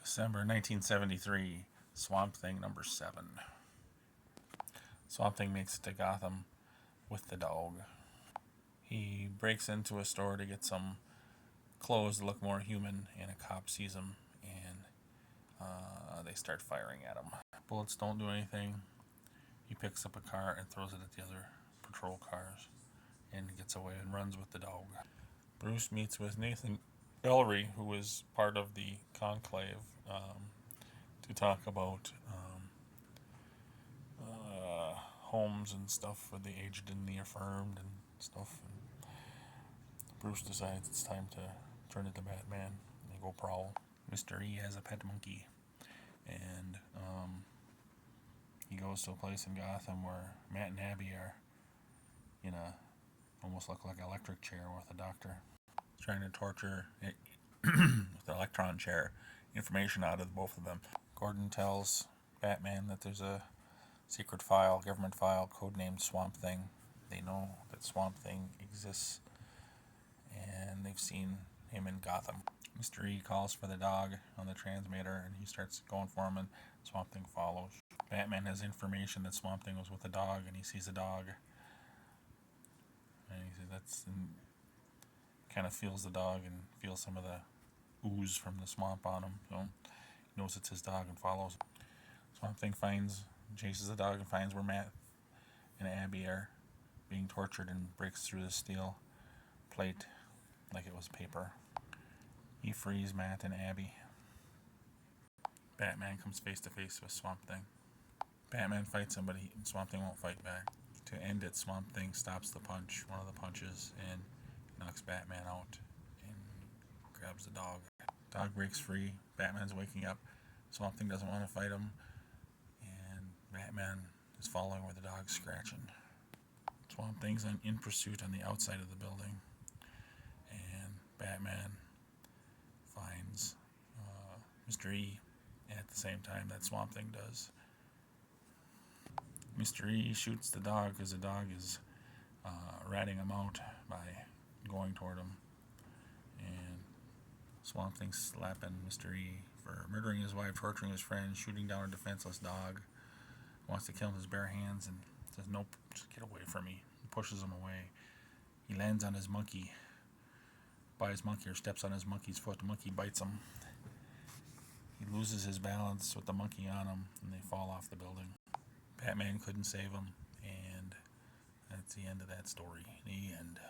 December 1973, Swamp Thing number 7. Swamp Thing makes it to Gotham with the dog. He breaks into a store to get some clothes that look more human, and a cop sees him, and they start firing at him. Bullets don't do anything. He picks up a car and throws it at the other patrol cars and gets away and runs with the dog. Bruce meets with Nathan Ellery, who is part of the conclave, to talk about homes and stuff for the aged and the affirmed and stuff. And Bruce decides it's time to turn into Batman and go prowl. Mr. E has a pet monkey, and he goes to a place in Gotham where Matt and Abby are in a almost look like an electric chair with a doctor. He's trying to torture it with the electron chair information out of both of them. Gordon tells Batman that there's a secret file, government file, codenamed Swamp Thing. They know that Swamp Thing exists, and they've seen him in Gotham. Mr. E calls for the dog on the transmitter, and he starts going for him, and Swamp Thing follows. Batman has information that Swamp Thing was with a dog, and he sees a dog, and he says kind of feels the dog and feels some of the ooze from the swamp on him. He knows it's his dog and follows. Swamp Thing chases the dog and finds where Matt and Abby are being tortured and breaks through the steel plate like it was paper. He frees Matt and Abby. Batman comes face to face with Swamp Thing. Batman fights him, but Swamp Thing won't fight back. To end it, Swamp Thing stops the punch, one of the punches, and knocks Batman out and grabs the dog. Dog breaks free. Batman's waking up. Swamp Thing doesn't want to fight him, and Batman is following where the dog's scratching. Swamp Thing's in pursuit on the outside of the building, and Batman finds Mr. E at the same time that Swamp Thing does. Mr. E shoots the dog because the dog is ratting him out by going toward him, and Swamp Thing slapping Mr. E for murdering his wife, torturing his friend, shooting down a defenseless dog. Wants to kill him with his bare hands and says, "Nope, just get away from me." He pushes him away. He lands on his monkey, or steps on his monkey's foot. The monkey bites him. He loses his balance with the monkey on him, and they fall off the building. Batman couldn't save him, and that's the end of that story. The end.